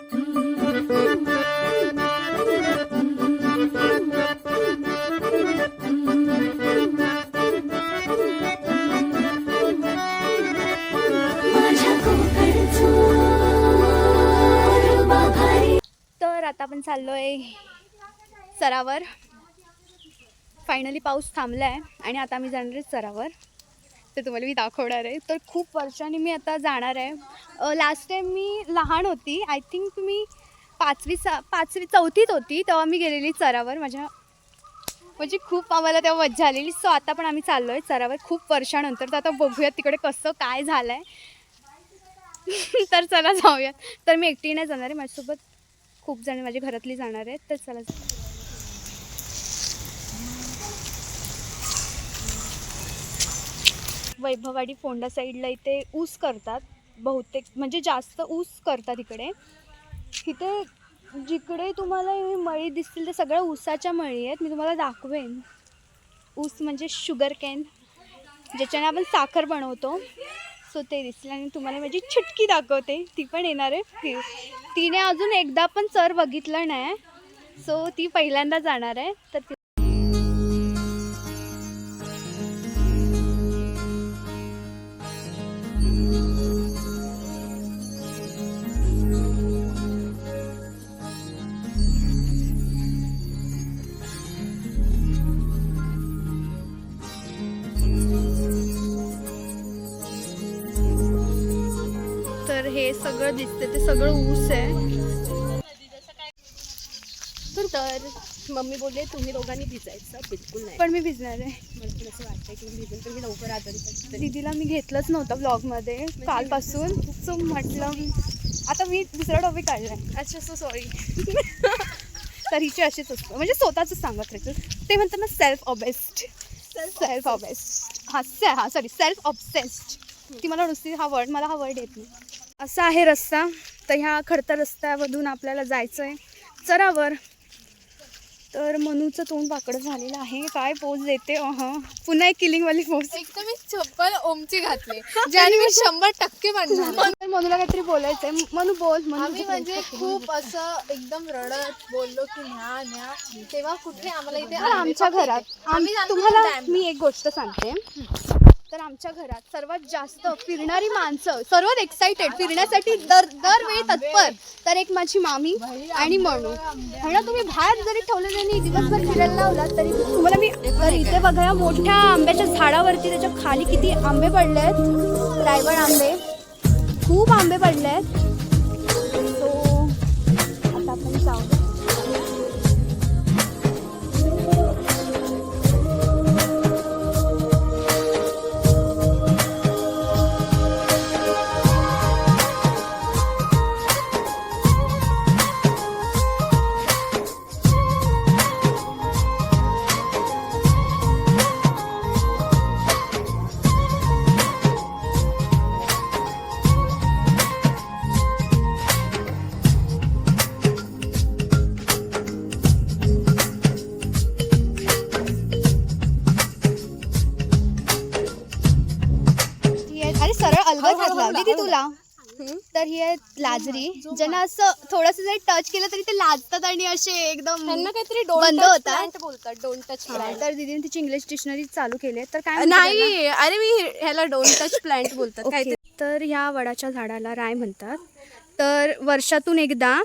तर आता आपण चाललोय सरावर. फायनली पाऊस थांबला आहे आणि आता आम्ही जाणार आहे सरावर. ते तुम्हाला मी दाखवणार आहे. तर खूप वर्षांनी मी आता जाणार आहे. लास्ट टाईम मी लहान होती, आय थिंक मी पाचवी चौथीत होती तेव्हा मी गेलेली सरावर. म्हणजे खूप आम्हाला तेव्हा मज्जा आलेली. सो आता पण आम्ही चाललो आहे सरावर खूप वर्षानंतर. तर आता बघूयात तिकडे कसं काय झालं आहे. तर चला जाऊयात. तर मी एकटी नाही जाणार आहे, माझ्यासोबत खूप जण माझ्या घरातली जाणार आहेत. तर चला. वैभववाडी फोंडा साईडला इथे ऊस करतात बहुतेक, म्हणजे जास्त ऊस करतात इकडे. इथे जिकडे तुम्हाला मळी दिसतील ते सगळ्या ऊसाच्या मळी आहेत. मी तुम्हाला दाखवेन. ऊस म्हणजे शुगर कॅन, ज्याच्याने आपण साखर बनवतो. सो ते दिसलं आणि तुम्हाला माझी चिटकी दाखवते. ती पण येणार आहे. तिने अजून एकदा पण सर बघितलं नाही, सो ती पहिल्यांदा जाणार आहे. तर हे सगळं दिसते ते सगळं ऊस आहे. तर मम्मी बोलले तुम्ही दोघांनी भिजायचं. बिलकुल नाही, पण मी भिजणार आहे. मला पण असं वाटतंय की मी भिजून तर मी लवकर आजारी पडते. दीदीला मी घेतलंच नव्हतं ब्लॉगमध्ये कालपासून. सो म्हटलं आता मी दुसरा टॉपिक काढला आहे. अच्छा, सो सॉरी. तर हिची अशीच असतं, म्हणजे स्वतःच सांगत राहायचं. ते म्हणतात ना सेल्फ ऑब्सेस्ड. हां सॉरी, सेल्फ ऑब्सेस्ड. ती मला नुसती हा वर्ड येत नाही. असा आहे रस्ता. तर ह्या खडतर रस्त्यामधून आपल्याला जायचं आहे सरावर. तर मनूचं तोंड वाकडं झालेलं आहे. काय पोज देते. पुन्हा एक किलिंगवाली पोज. एकदम मी चप्पल ओमची घातली ज्याने मी 100% म्हणणार. मनूला काहीतरी बोलायचं आहे. मनू बोल. आम्ही म्हणजे खूप असं एकदम रडत बोललो की न्या तेव्हा कुठे आम्हाला इथे आमच्या घरात तुम्हाला मी एक गोष्ट सांगते. तर आमच्या घरात सर्वात जास्त फिरणारी माणसं, सर्वात एक्साइटेड फिरण्यासाठी दरवेळी तत्पर, तर एक माझी मामी आणि मनू. म्हणून तुम्ही बाहेर जरी ठेवलं नाही, दिवसभर फिरायला लावला तरी तुम्हाला मी. तर इथे बघा मोठ्या आंब्याच्या झाडावरती त्याच्या खाली किती आंबे पडले आहेत. रायवड आंबे, खूप आंबे पडले आहेत. तो आता आपण जाऊ. तुला तर ही आहे लाजरी, ज्यांना असं थोडंसं जरी टच केलं तरी ते लाजतात आणि असे एकदम त्यांना काहीतरी बंद होतात. बोलतात डोंट टच प्लांट. तर दीदीने तिची इंग्लिश डिक्शनरी चालू केली आहे. तर काय नाही, अरे मी ह्याला डोंट टच प्लांट बोलतात काय. तर ह्या वडाच्या झाडाला राय म्हणतात. तर वर्षातून एकदा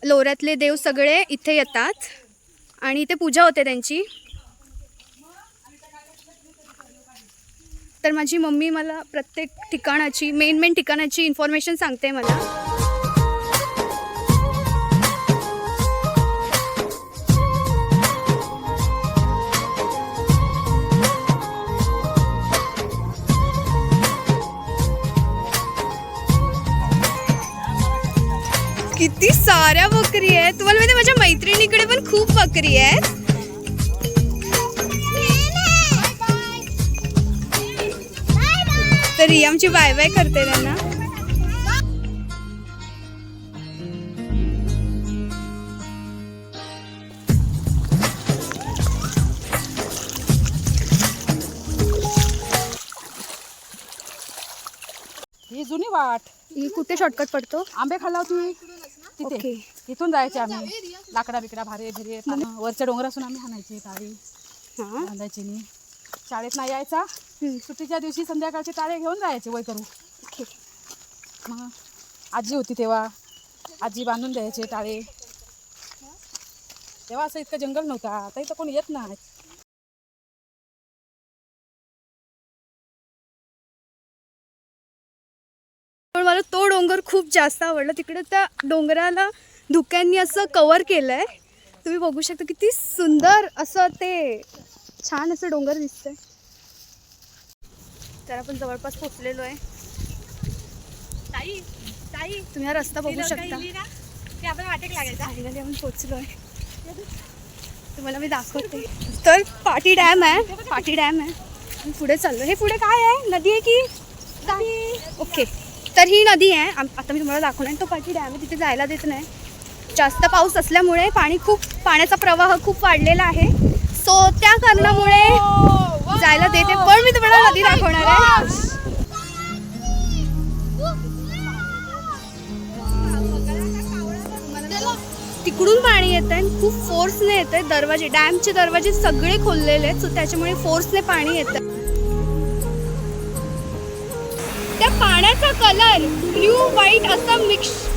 लोऱ्यातले देव सगळे इथे येतात आणि इथे पूजा होते त्यांची. तर माझी मम्मी मला प्रत्येक ठिकाणाची मेन ठिकाणाची इन्फॉर्मेशन सांगते मला. किती साऱ्या बकरी आहेत. तुम्हाला माहिती माझ्या मैत्रिणीकडे पण खूप बकरी आहेत. तर रियामची बाय बाय करते त्यांना. ही जुनी वाट. कुठे शॉर्टकट पडतो? आंबे खाल्ला तुम्ही? तिथे ओके. इथून जायचे आम्ही. लाकडा बिकडा भारे भिरे वरच्या डोंगरासून आम्ही हाणायचे टाळी हां. बांधायची नाही. शाळेत नाही यायचा, सुट्टीच्या दिवशी संध्याकाळचे टाळे घेऊन जायचे वय करू. ओके. मग आजी होती तेव्हा, आजी बांधून द्यायचे टाळे. तेव्हा असं इतकं जंगल नव्हता, आता इथं कोणी येत नाही. पण मला तो डोंगर खूप जास्त आवडला. तिकडे त्या डोंगराला धुक्यांनी असं कव्हर केलंय. तुम्ही बघू शकता किती सुंदर असं ते छान असं डोंगर दिसतंय. तर आपण जवळपास पोचलेलो आहे. तुम्ही हा रस्ता बघू शकता. फायनली आपण पोचलो आहे. तुम्हाला मी दाखवते. तर पाटी डॅम आहे. पाटी डॅम आहे. आणि पुढे चाललो. हे पुढे काय आहे? नदी आहे की काय? ओके. तर ही नदी आहे. आता मी तुम्हाला दाखवणार. तो पाटी डॅम आहे. तिथे जायला देत नाही. जास्त पाऊस असल्यामुळे पाण्याचा प्रवाह खूप वाढलेला आहे. सो त्या कारणामुळे जायला देते. पण मी तुम्हाला नदी दाखवणार आहे. तिकडून पाणी येत आहे. खूप फोर्सने येत आहे. दरवाजे, डॅमचे दरवाजे सगळे खोललेले आहेत. सो त्याच्यामुळे फोर्सने पाणी येत आहे. त्या पाण्याचा कलर ब्ल्यू व्हाईट असं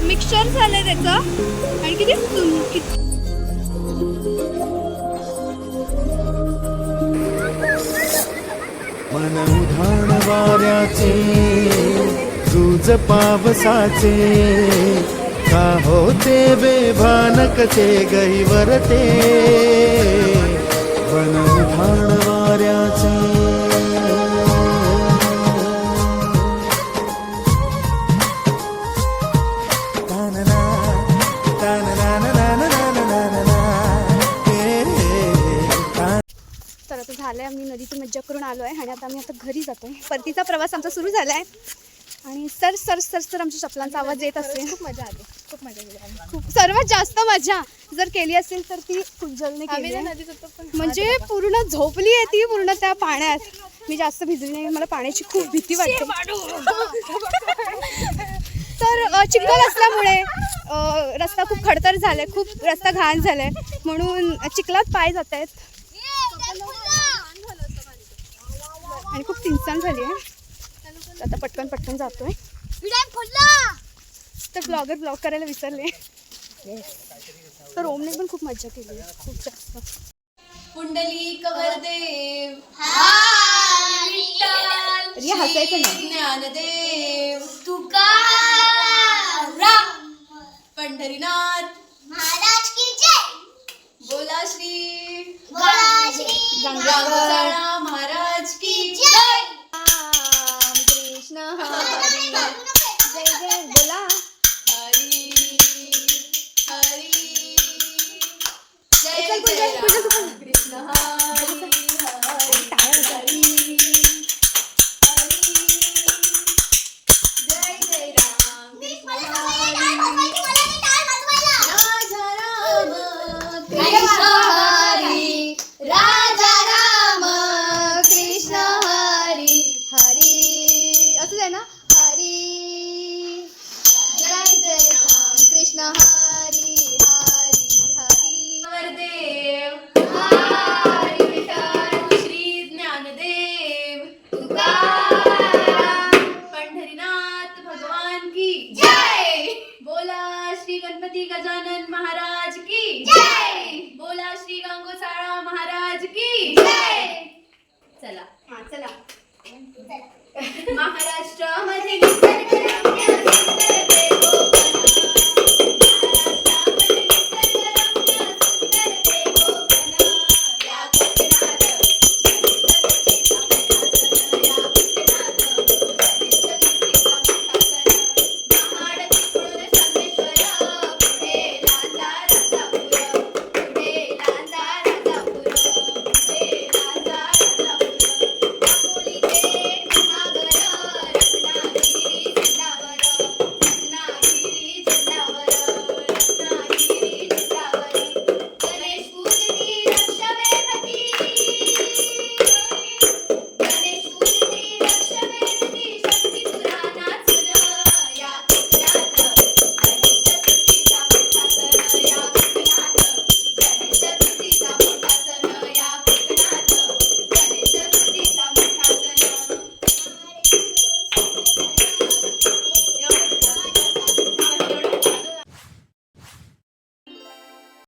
मिक्सचर झालंय त्याचं. आणि किती मन उधाण वाऱ्याचे, दूज पावसाचे, का होते बेभानकचे गहिवरते. मन उधाण वाऱ्याचे. तर आता झालं आहे. आम्ही नदीची मज्जा करून आलो आहे आणि आता आम्ही घरी जातो आहे. परतीचा प्रवास आमचा सुरू झाला आहे. आणि सर सर सर सर आमच्या चपलांचा आवाज येत असेल. खूप मजा आली. खूप मजा केली. खूप सर्वात जास्त मजा जर केली असेल तर ती कुज्जलने केली आहे. म्हणजे पूर्ण झोपली आहे ती पूर्ण त्या पाण्यात. मी जास्त भिजली नाही. मला पाण्याची खूप भीती वाटते. तर चिखल असल्यामुळे रस्ता खूप खडतर झालाय. खूप रस्ता घाण झालाय म्हणून चिखलात पाय जात आहेत. आणि खूप चिंचाण झाली आहे. आता पटकन जातोय. तर ब्लॉग करायला विसरले. तर ओमने पण खूप मज्जा केली आहे. खूप जास्त. पुंडलिक वरदेव, रिया हसायचं नाही. ज्ञानदेव, पंढरीनाथ महाराज की जय. बोला श्री गंगाधर महाराज की जय. कृष्ण हरी जय जय बोला. हरी हरी जय चल, जय पूजा, पूजा, राम कृष्ण हरी हरी हरी जय जय राम कृष्ण हरी राजा राम कृष्ण हरी हरी असंच आहे ना. हरी जय जय राम कृष्ण हरी हरी हरी वरदेव हरी विठ्ठल श्री ज्ञानदेव तुकाराम पंढरीनाथ भगवान की जय. बोला श्री गणपती गजानन महाराज की जय. बोला श्री गंगोसाळा महाराज की जय. चला हां चला. महाराष्ट्रामध्ये